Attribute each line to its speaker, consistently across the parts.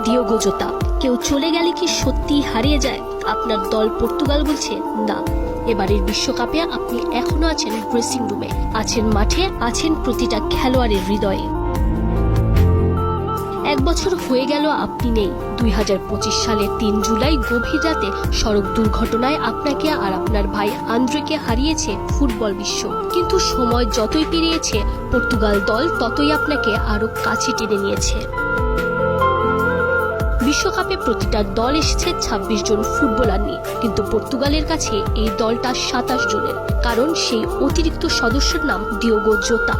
Speaker 1: Diego জোতা। কেউ চলে গেলে কি সত্যি হারিয়ে যায়? আপনার দল পর্তুগাল বলছে না। এবারের বিশ্বকাপে আপনি এখনো আছেন ড্রেসিং রুমে, আছেন মাঠে, আছেন প্রতিটা খেলোয়াড়ের হৃদয়ে। 1 বছর হয়ে গেল আপনি নেই। 2025 সালের 3 জুলাই গভীর রাতে সড়ক দুর্ঘটনায় আপনাকে আর আপনার ভাই আন্দ্রেকে হারিয়েছে ফুটবল বিশ্ব। কিন্তু সময় যতই পেরিয়েছে, পর্তুগাল দল ততই আপনাকে আরো কাছে টেনে নিয়েছে। বিশ্বকাপে প্রতিটা দল এসেছে 26 জন ফুটবলার নিয়ে, কিন্তু পর্তুগালের কাছে এই দলটা 27 জনের, কারণ সেই অতিরিক্ত সদস্যের নাম ডিয়েগো জোতা।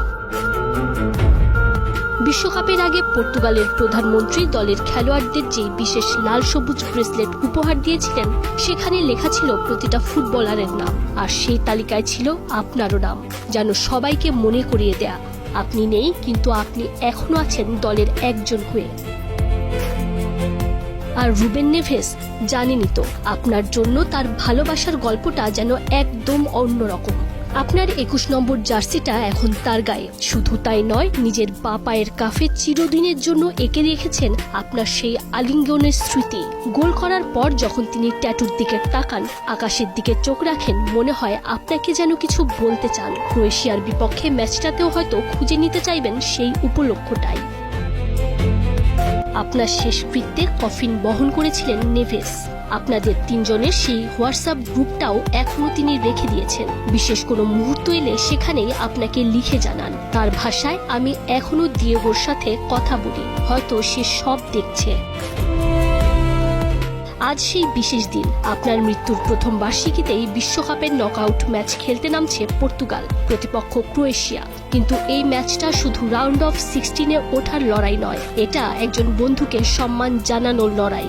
Speaker 1: বিশ্বকাপের আগে পর্তুগালের প্রধানমন্ত্রী দলের খেলোয়াড়দের যে বিশেষ লাল সবুজ ব্রেসলেট উপহার দিয়েছিলেন, সেখানে লেখা ছিল প্রতিটা ফুটবলারের নাম, আর সেই তালিকায় ছিল আপনারও নাম, যেন সবাইকে মনে করিয়ে দেয়া আপনি নেই, কিন্তু আপনি এখনো আছেন দলের একজন হয়ে। আর রুবেন নেভেস, জানেনই তো আপনার জন্য তার ভালোবাসার গল্পটা যেন একদম অন্যরকম। আপনার 21 নম্বর জার্সিটা এখন তার গায়ে। শুধু তাই নয়, নিজের বা পায়ের কাফে চিরদিনের জন্য এঁকে রেখেছেন আপনার সেই আলিঙ্গনের স্মৃতি। গোল করার পর যখন তিনি ট্যাটুর দিকে তাকান, আকাশের দিকে চোখ রাখেন, মনে হয় আপনাকে যেন কিছু বলতে চান। ক্রোয়েশিয়ার বিপক্ষে ম্যাচটাতেও হয়তো খুঁজে নিতে চাইবেন সেই উপলক্ষটাই। আপনার শেষকৃত্যে কফিন বহন করেছিলেন নেভেস। আপনাদের 3 জনের সেই হোয়াটসঅ্যাপ গ্রুপটাও এখনো তিনি রেখে দিয়েছেন। বিশেষ কোনো মুহূর্ত এলে সেখানেই আপনাকে লিখে জানান। তার ভাষায়, আমি এখনো ডিয়েগোর সাথে কথা বলি, হয়তো সে সব দেখছে। আজ সেই বিশেষ দিন। আপনার মৃত্যুর প্রথম বার্ষিকীতেই বিশ্বকাপের নকআউট ম্যাচ খেলতে নামছে পর্তুগাল, প্রতিপক্ষ ক্রোয়েশিয়া। কিন্তু এই ম্যাচটা শুধু রাউন্ড অফ 16-এ ওঠার লড়াই নয়, এটা একজন বন্ধুকে সম্মান জানানোর লড়াই।